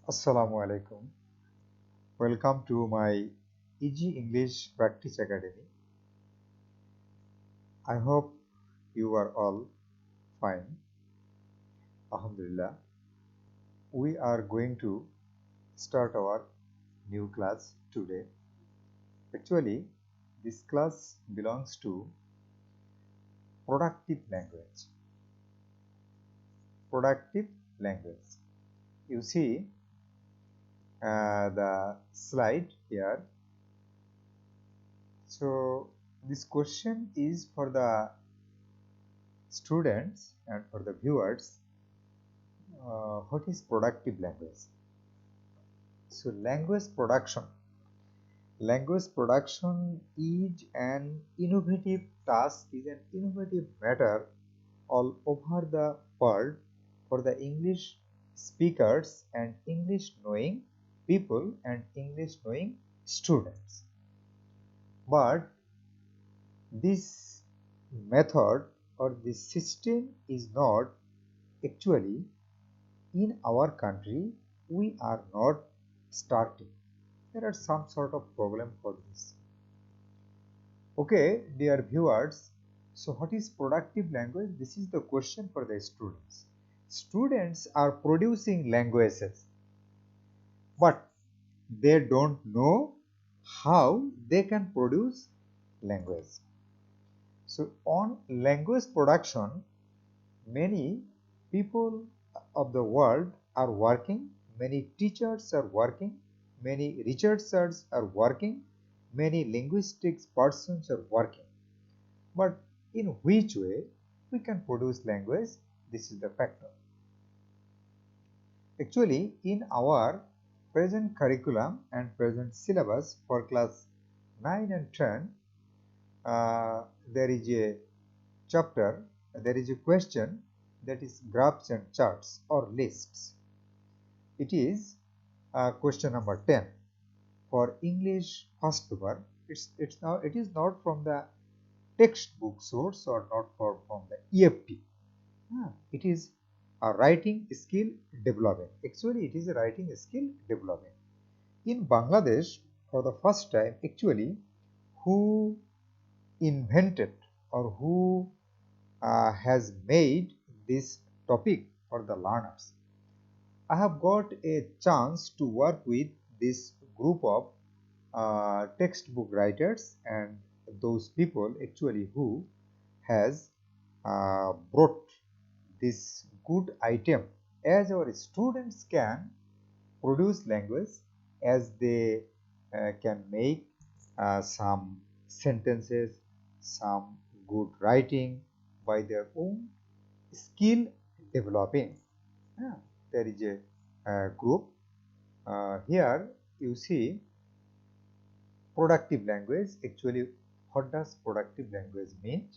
Assalamu alaikum. Welcome to my Easy English Practice Academy. I hope you are all fine. Alhamdulillah. We are going to start our new class today. Actually, this class belongs to productive language. Productive language. You see the slide here. So, this question is for the students and for the viewers. What is productive language? So language production is an innovative task, is an innovative matter all over the world for the English speakers and English knowing people and English knowing students. But this method or this system is not actually in our country. We are not starting. There are some sort of problem for this. Okay, dear viewers, so what is productive language? This is the question for the students. Students are producing languages, but they don't know how they can produce language. So on language production, many people of the world are working, many teachers are working, many researchers are working, many linguistics persons are working. But in which way we can produce language? This is the factor. Actually, in our present curriculum and present syllabus for class 9 and 10, there is a chapter, there is a question that is graphs and charts or lists. It is question number 10 for English first paper. It is not from the textbook source or not from the EFT. It is a writing skill development. Actually, it is a writing skill development. In Bangladesh, for the first time, actually, who invented or who has made this topic for the learners. I have got a chance to work with this group of textbook writers and those people actually who has brought this good item as our students can produce language, as they can make some sentences, some good writing by their own skill developing. Yeah, there is a group. Here you see productive language. Actually, what does productive language mean,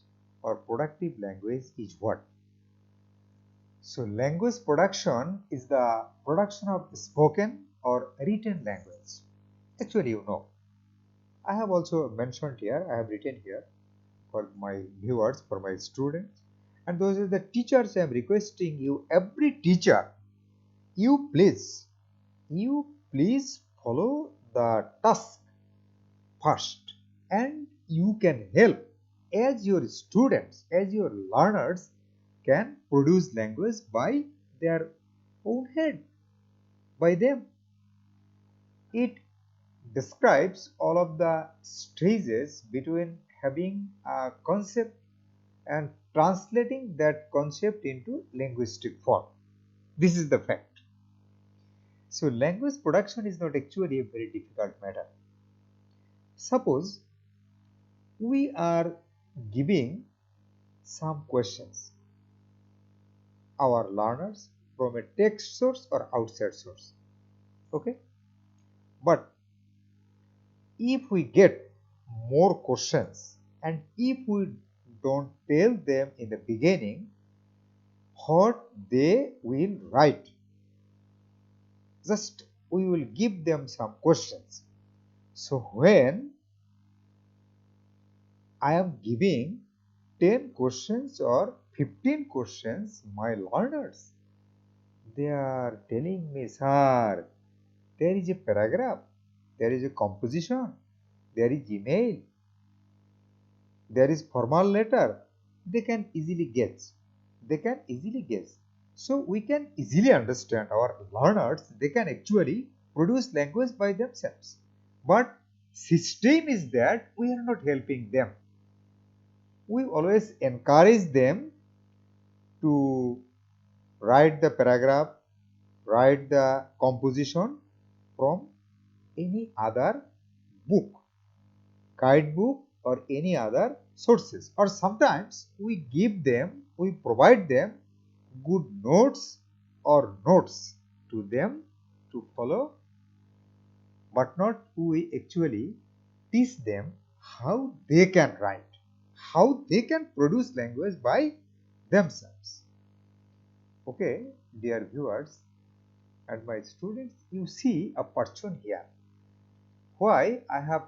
or productive language is what? So language production is the production of spoken or written language. Actually, I have also mentioned here, I have written here for my viewers, for my students, and those are the teachers. I am requesting you, every teacher, you please, follow the task first, and you can help as your students, as your learners can produce language by their own head, by them. It describes all of the stages between having a concept and translating that concept into linguistic form. This is the fact. So language production is not actually a very difficult matter. Suppose we are giving some questions, our learners, from a text source or outside source. Okay, but if we get more questions and if we don't tell them in the beginning what they will write, just we will give them some questions. So when I am giving 10 questions or 15 questions, my learners, they are telling me, sir, there is a paragraph, there is a composition, there is email, there is formal letter. They can easily guess. They can easily guess. So we can easily understand our learners. They can actually produce language by themselves. But system is that we are not helping them. We always encourage them to write the paragraph, write the composition from any other book, guidebook, or any other sources. Or sometimes we give them, we provide them good notes or notes to them to follow, but not we actually teach them how they can write, how they can produce language by themselves. Okay, dear viewers and my students, you see a person here. Why I have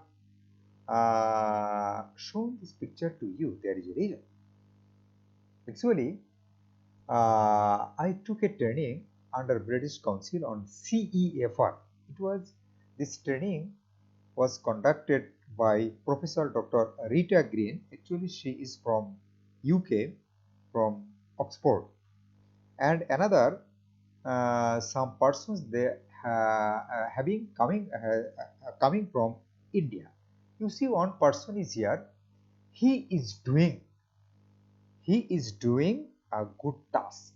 shown this picture to you? There is a reason. Actually, I took a training under British Council on CEFR. It was this training was conducted by Professor Dr. Rita Green. Actually, she is from UK, from Oxford, and another some persons they having coming from India. You see, one person is here. He is doing he is doing a good task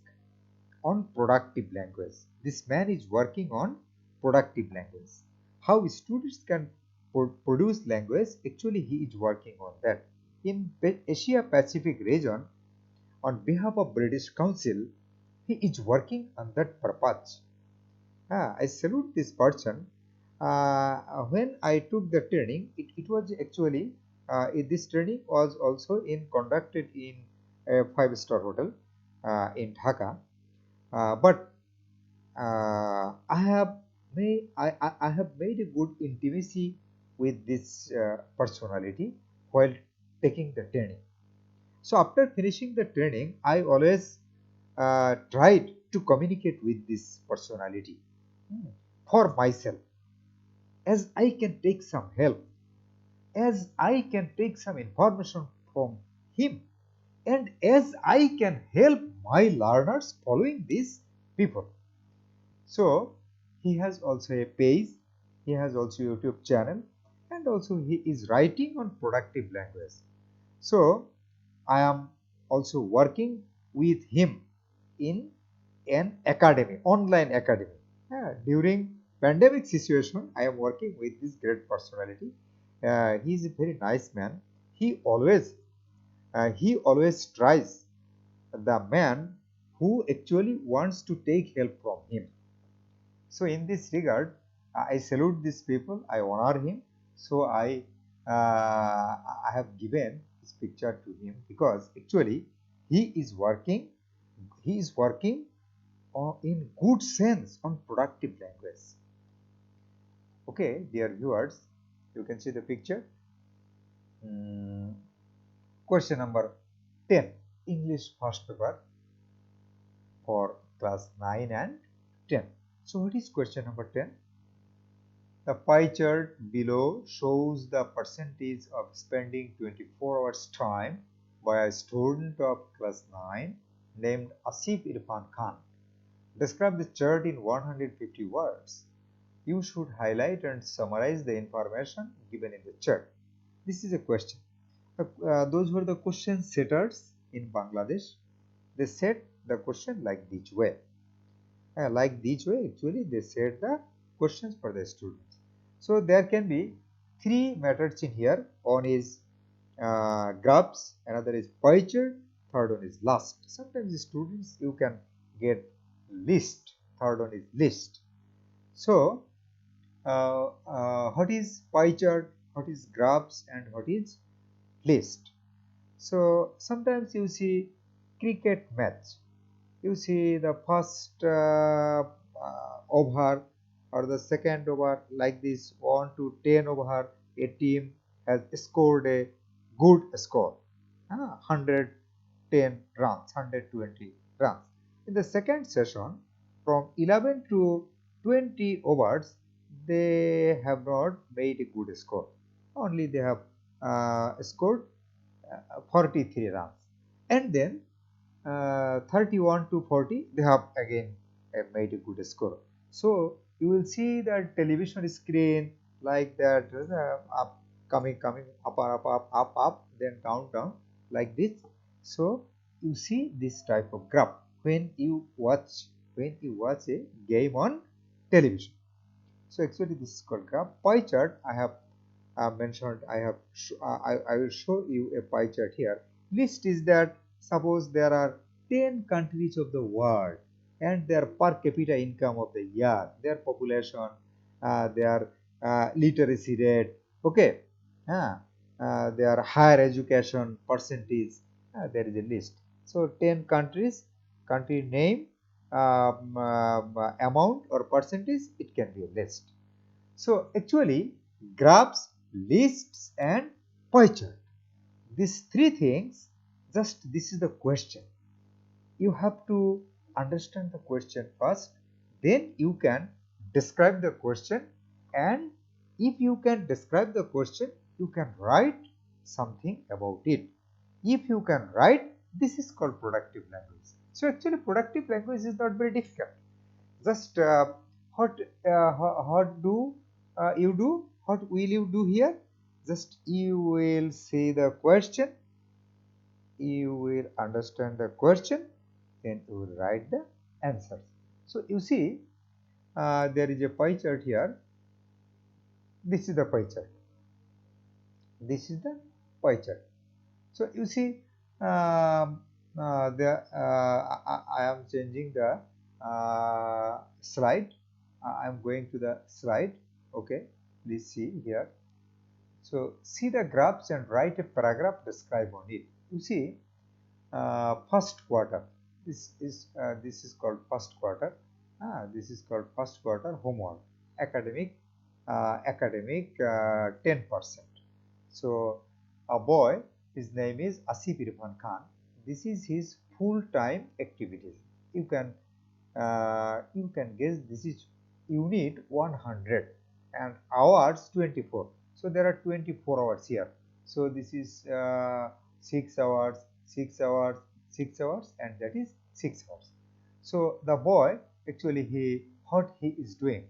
on productive language. This man is working on productive language. How students can produce language? Actually, he is working on that. In Asia Pacific region, on behalf of British Council, he is working on that purpose. I salute this person. When I took the training, it was actually this training was also in conducted in a five-star hotel in Dhaka. But I have made a good intimacy with this personality while taking the training. So after finishing the training, I always tried to communicate with this personality for myself, as I can take some help, as I can take some information from him, and as I can help my learners following these people. So he has also a page, he has also YouTube channel, and also he is writing on productive language. So I am also working with him in an academy, online academy. During pandemic situation, I am working with this great personality. He is a very nice man. He always tries the man who actually wants to take help from him. So in this regard, I salute these people. I honor him. So I have given this picture to him because actually he is working. He is working in good sense on productive language. Okay, dear viewers, you can see the picture. Question number 10, English first paper for class 9 and 10. So what is question number 10? The pie chart below shows the percentage of spending 24 hours time by a student of class 9 named Asif Irfan Khan. Describe the chart in 150 words. You should highlight and summarize the information given in the chart. This is a question. Those were the question setters in Bangladesh. They set the question like this way. Actually, they set the questions for the students. So there can be three methods in here. One is graphs, another is pie chart, third one is list. Sometimes the students you can get list, third one is list. So what is pie chart, what is graphs, and what is list? So sometimes you see cricket match, you see the first over or the second over, like this 1 to 10 over, a team has scored a good score, 110 runs, 120 runs. In the second session, from 11 to 20 overs, they have not made a good score. Only they have scored 43 runs. And then 31 to 40, they have again made a good score. So you will see that television screen like that, up, coming, up, then down, like this. So you see this type of graph when you watch a game on television. So actually this is called graph. Pie chart I have mentioned. I will show you a pie chart here. List is that suppose there are 10 countries of the world and their per capita income of the year, their population, their literacy rate, okay, uh, their higher education percentage, there is a list. So 10 countries, country name, amount or percentage, it can be a list. So actually graphs, lists and pie chart, these three things, just this is the question. You have to understand the question first, then you can describe the question, and if you can describe the question, you can write something about it. If you can write, this is called productive language. So actually productive language is not very difficult. Just what do you do? What will you do here? Just you will see the question, you will understand the question, then you will write the answers. So you see, there is a pie chart here. This is the pie chart. This is the pie chart. So you see, I am changing the slide. I am going to the slide. Okay, please see here. So see the graphs and write a paragraph describe on it. You see, first quarter. This is called first quarter. This is called first quarter homework. Academic 10%. So a boy, his name is Asif Irfan Khan. This is his full-time activities. You can guess this is unit 100 and hours 24. So there are 24 hours here. So this is 6 hours, 6 hours, 6 hours, and that is 6 hours. So the boy actually what he is doing.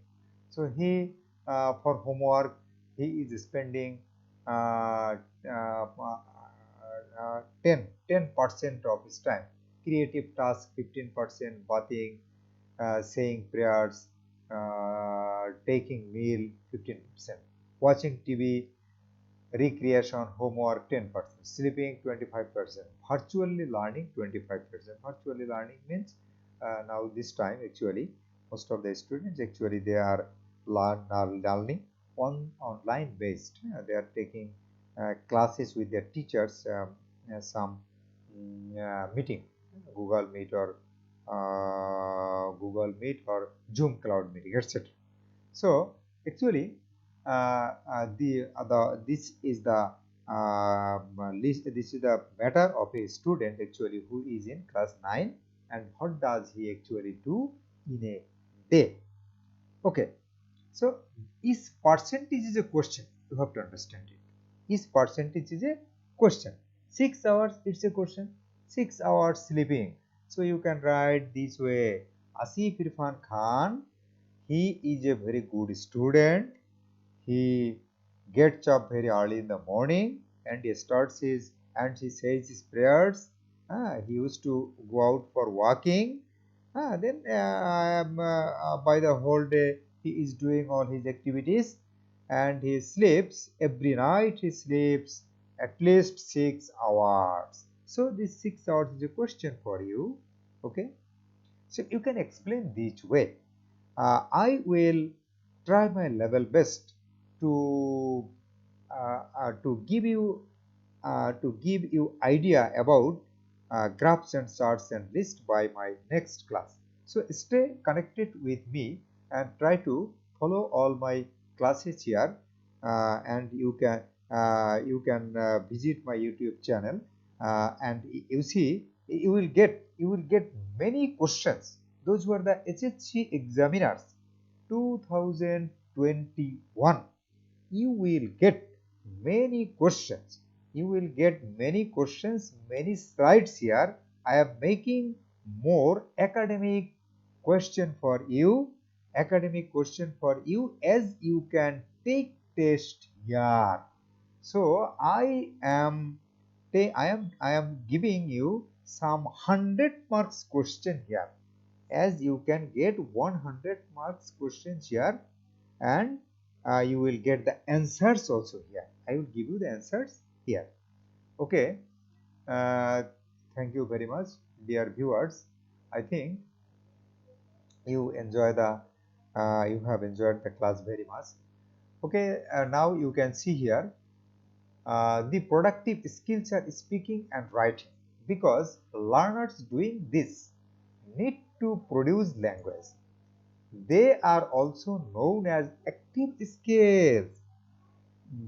So he for homework he is spending uh, uh, uh, 10% of his time. Creative task 15%, bathing, saying prayers, taking meal 15%, watching TV, recreation, homework 10%, sleeping 25%, virtually learning 25%. Virtually learning means now this time actually most of the students actually they are learning on online based. They are taking classes with their teachers, some meeting, Google Meet or Zoom Cloud Meeting, etc. So actually, this is the list. This is the matter of a student actually who is in class 9, and what does he actually do in a day? Okay, so is percentage is a question. You have to understand it. Is percentage is a question. 6 hours, it's a question. 6 hours sleeping. So you can write this way. Asif Irfan Khan, he is a very good student. He gets up very early in the morning and he says his prayers. He used to go out for walking. Then by the whole day he is doing all his activities, and he sleeps every night. He sleeps at least 6 hours. So this 6 hours is a question for you. Okay, so you can explain this way. I will try my level best to to give you idea about graphs and charts and list by my next class. So stay connected with me and try to follow all my classes here, and you can visit my YouTube channel, and you see you will get many questions. Those were the HSC examiners 2000 21, you will get many questions. You will get many questions, many slides here. I am making more academic question for you, academic question for you, as you can take test here. So I am giving you some 100 marks question here, as you can get 100 marks questions here, and you will get the answers also here. I will give you the answers here. Okay. uh, Thank you very much, dear viewers. I think you have enjoyed the class very much. Okay. Now you can see here, the productive skills are speaking and writing, because learners doing this need to produce language. They are also known as active skills.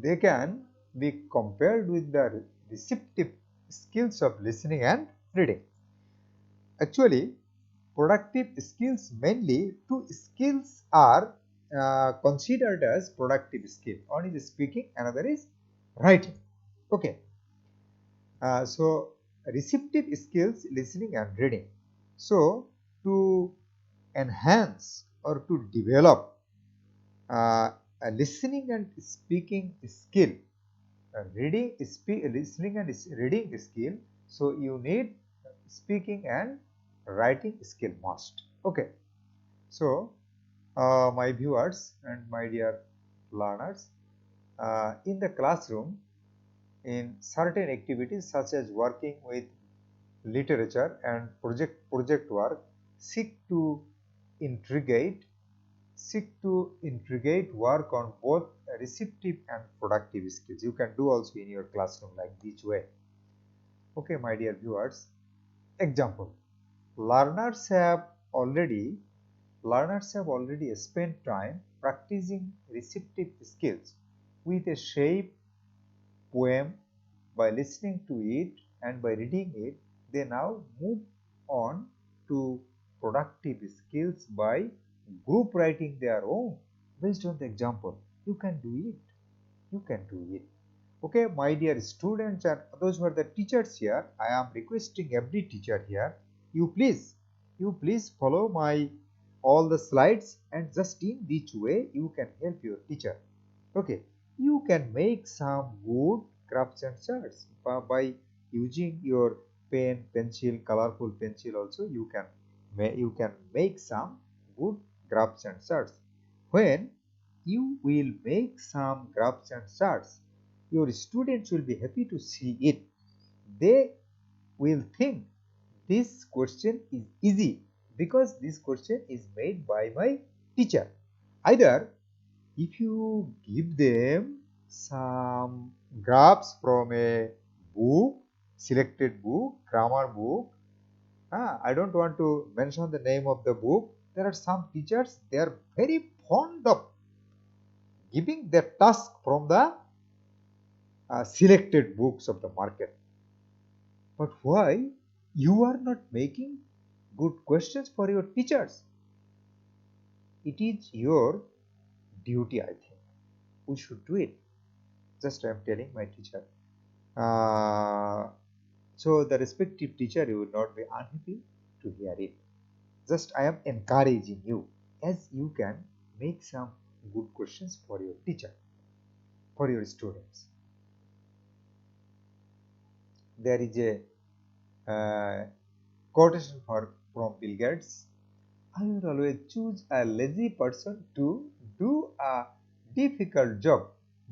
They can be compared with the receptive skills of listening and reading. Actually, productive skills, mainly two skills are considered as productive skill. One is speaking, another is writing. Okay. So receptive skills, listening and reading. So to enhance or to develop a listening and speaking skill, listening and reading skill, so you need speaking and writing skill must. Okay. So my viewers and my dear learners, in the classroom, in certain activities such as working with literature and project work, seek to integrate work on both receptive and productive skills. You can do also in your classroom like this way. Okay, my dear viewers. Example: learners have already spent time practicing receptive skills with a shape poem. By listening to it and by reading it, they now move on to productive skills by group writing their own based on the example. You can do it. You can do it. Okay, my dear students and those who are the teachers here, I am requesting every teacher here, you please follow my all the slides, and just in this way you can help your teacher. Okay, you can make some good crafts and charts by using your pen, pencil, colorful pencil. Also, you can make some good graphs and charts. When you will make some graphs and charts, your students will be happy to see it. They will think this question is easy because this question is made by my teacher. Either if you give them some graphs from a book, selected book, grammar book, I don't want to mention the name of the book. There are some teachers, they are very fond of giving their task from the selected books of the market. But why you are not making good questions for your teachers? It is your duty, I think. We should do it. Just I am telling my teacher. Uh, so the respective teacher, you will not be unhappy to hear it. Just I am encouraging you, as you can make some good questions for your teacher, for your students. There is a quotation from Bill Gates: I will always choose a lazy person to do a difficult job,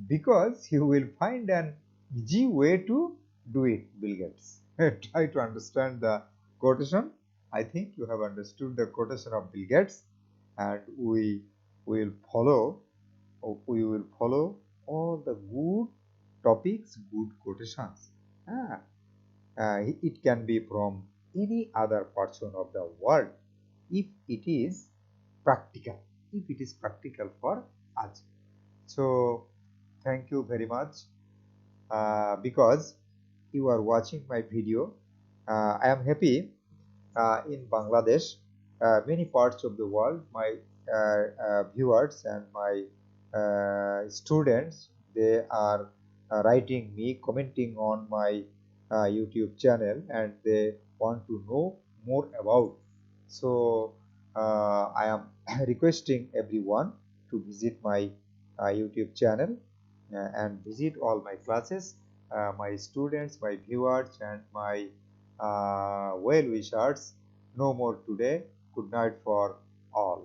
because you will find an easy way to do it. Bill Gates. Try to understand the quotation. I think you have understood the quotation of Bill Gates, and will follow we will follow all the good topics, good quotations. Ah, it can be from any other person of the world, if it is practical for us. So thank you very much, because you are watching my video. I am happy, in Bangladesh, many parts of the world, my viewers and my students, they are writing me, commenting on my YouTube channel, and they want to know more about. So I am requesting everyone to visit my YouTube channel and visit all my classes. My students, my viewers, and my well wishers. No more today. Good night for all.